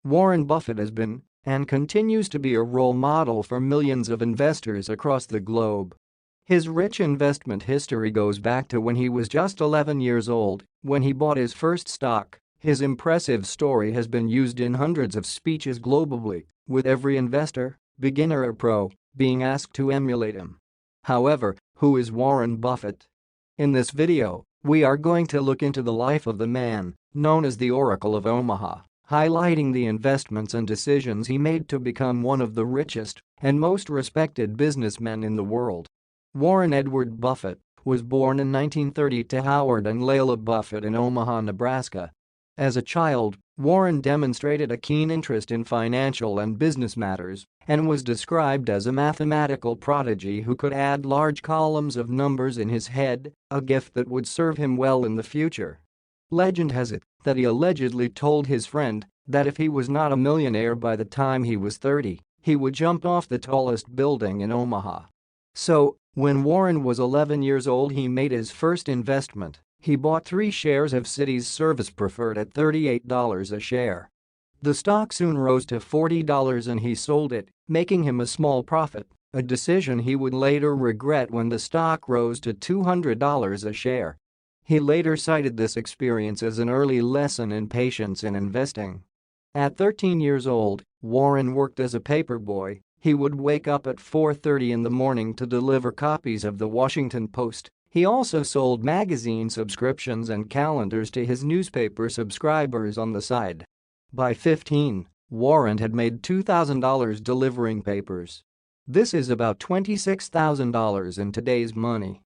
Warren Buffett has been, and continues to be, a role model for millions of investors across the globe. His rich investment history goes back to when he was just 11 years old, when he bought his first stock. His impressive story has been used in hundreds of speeches globally, with every investor, beginner or pro, being asked to emulate him. However, who is Warren Buffett? In this video, we are going to look into the life of the man known as the Oracle of Omaha, highlighting the investments and decisions he made to become one of the richest and most respected businessmen in the world. Warren Edward Buffett was born in 1930 to Howard and Layla Buffett in Omaha, Nebraska. As a child, Warren demonstrated a keen interest in financial and business matters and was described as a mathematical prodigy who could add large columns of numbers in his head, a gift that would serve him well in the future. Legend has it that he allegedly told his friend that if he was not a millionaire by the time he was 30, he would jump off the tallest building in Omaha. So, when Warren was 11 years old, he made his first investment. He bought 3 shares of Cities Service Preferred at $38 a share. The stock soon rose to $40 and he sold it, making him a small profit, a decision he would later regret when the stock rose to $200 a share. He later cited this experience as an early lesson in patience in investing. At 13 years old, Warren worked as a paperboy. He would wake up at 4:30 in the morning to deliver copies of the Washington Post. He also sold magazine subscriptions and calendars to his newspaper subscribers on the side. By 15, Warren had made $2,000 delivering papers. This is about $26,000 in today's money.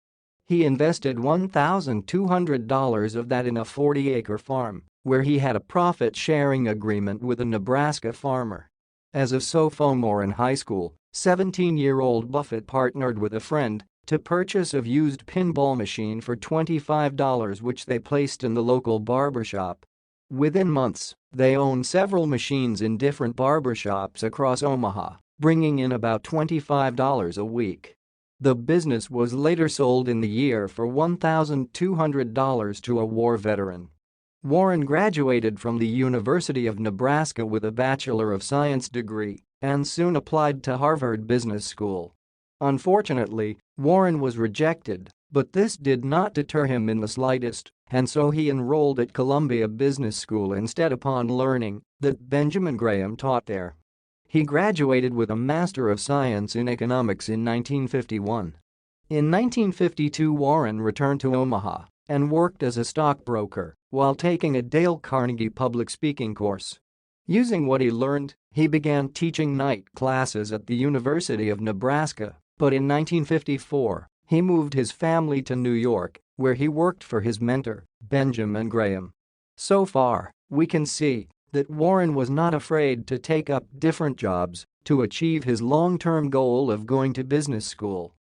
He invested $1,200 of that in a 40-acre farm, where he had a profit-sharing agreement with a Nebraska farmer. As a sophomore in high school, 17-year-old Buffett partnered with a friend to purchase a used pinball machine for $25, which they placed in the local barbershop. Within months, they owned several machines in different barbershops across Omaha, bringing in about $25 a week. The business was later sold in the year for $1,200 to a war veteran. Warren graduated from the University of Nebraska with a Bachelor of Science degree and soon applied to Harvard Business School. Unfortunately, Warren was rejected, but this did not deter him in the slightest, and so he enrolled at Columbia Business School instead upon learning that Benjamin Graham taught there. He graduated with a Master of Science in Economics in 1951. In 1952, Warren returned to Omaha and worked as a stockbroker while taking a Dale Carnegie public speaking course. Using what he learned, he began teaching night classes at the University of Nebraska, but in 1954, he moved his family to New York, where he worked for his mentor, Benjamin Graham. So far, we can see that Warren was not afraid to take up different jobs to achieve his long-term goal of going to business school.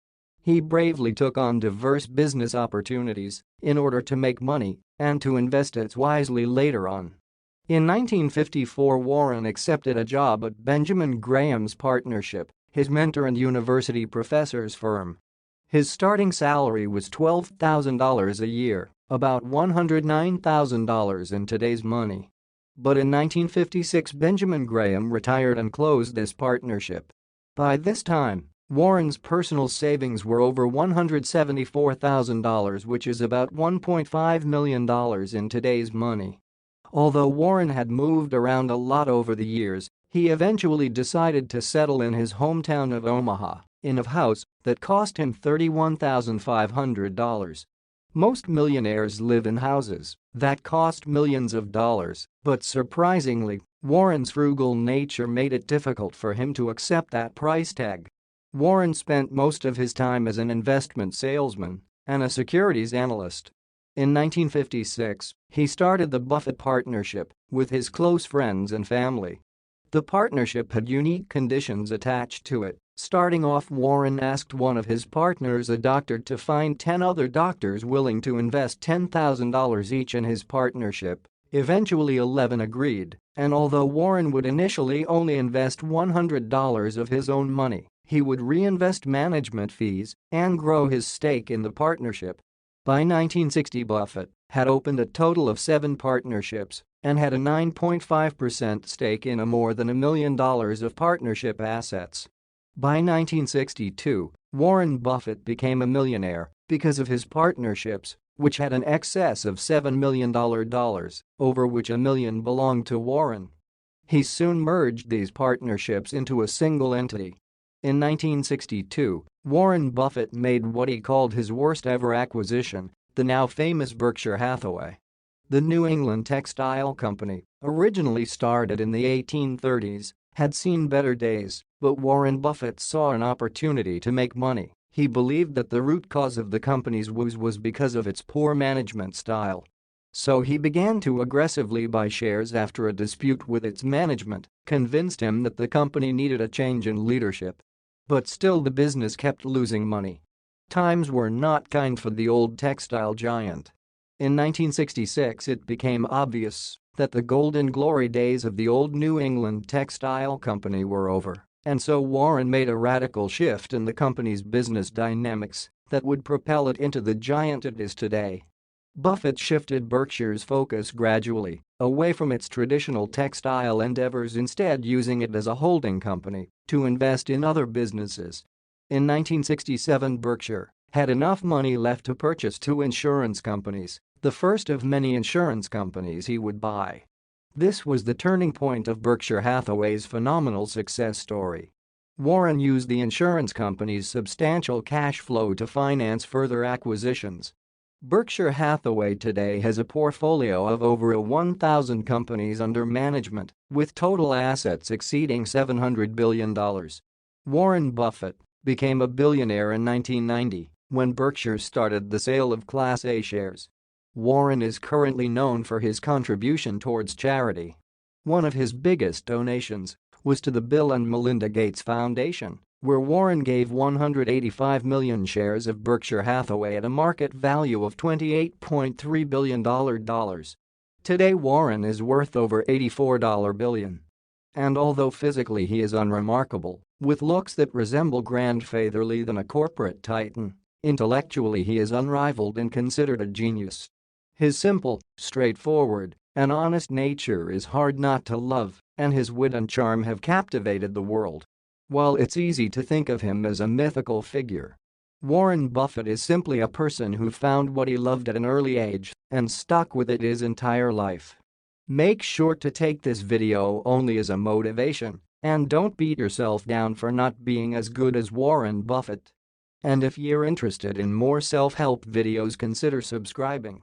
He bravely took on diverse business opportunities in order to make money and to invest it wisely later on. In 1954, Warren accepted a job at Benjamin Graham's partnership, his mentor and university professor's firm. His starting salary was $12,000 a year, about $109,000 in today's money. But in 1956, Benjamin Graham retired and closed this partnership. By this time, Warren's personal savings were over $174,000, which is about $1.5 million in today's money. Although Warren had moved around a lot over the years, he eventually decided to settle in his hometown of Omaha, in a house that cost him $31,500. Most millionaires live in houses that cost millions of dollars, but surprisingly, Warren's frugal nature made it difficult for him to accept that price tag. Warren spent most of his time as an investment salesman and a securities analyst. In 1956, he started the Buffett Partnership with his close friends and family. The partnership had unique conditions attached to it. Starting off, Warren asked one of his partners, a doctor, to find 10 other doctors willing to invest $10,000 each in his partnership. Eventually 11 agreed, and although Warren would initially only invest $100 of his own money, he would reinvest management fees and grow his stake in the partnership. By 1960, Buffett had opened a total of 7 partnerships and had a 9.5% stake in more than $1 million of partnership assets. By 1962, Warren Buffett became a millionaire because of his partnerships, which had an excess of $7 million, over which $1 million belonged to Warren. He soon merged these partnerships into a single entity. In 1962, Warren Buffett made what he called his worst-ever acquisition, the now famous Berkshire Hathaway. The New England textile company, originally started in the 1830s, had seen better days, but Warren Buffett saw an opportunity to make money. He believed that the root cause of the company's woes was because of its poor management style. So he began to aggressively buy shares after a dispute with its management convinced him that the company needed a change in leadership. But still the business kept losing money. Times were not kind for the old textile giant. In 1966 it became obvious that the golden glory days of the old New England textile company were over, and so Warren made a radical shift in the company's business dynamics that would propel it into the giant it is today. Buffett shifted Berkshire's focus gradually away from its traditional textile endeavors, instead using it as a holding company to invest in other businesses. In 1967, Berkshire had enough money left to purchase 2 insurance companies, the first of many insurance companies he would buy. This was the turning point of Berkshire Hathaway's phenomenal success story. Warren used the insurance company's substantial cash flow to finance further acquisitions. Berkshire Hathaway today has a portfolio of over 1,000 companies under management, with total assets exceeding $700 billion. Warren Buffett became a billionaire in 1990 when Berkshire started the sale of Class A shares. Warren is currently known for his contribution towards charity. One of his biggest donations was to the Bill and Melinda Gates Foundation, where Warren gave 185 million shares of Berkshire Hathaway at a market value of $28.3 billion. Today Warren is worth over $84 billion. And although physically he is unremarkable, with looks that resemble grandfatherly than a corporate titan, intellectually he is unrivaled and considered a genius. His simple, straightforward, and honest nature is hard not to love, and his wit and charm have captivated the world. While it's easy to think of him as a mythical figure, Warren Buffett is simply a person who found what he loved at an early age and stuck with it his entire life. Make sure to take this video only as a motivation and don't beat yourself down for not being as good as Warren Buffett. And if you're interested in more self-help videos, consider subscribing.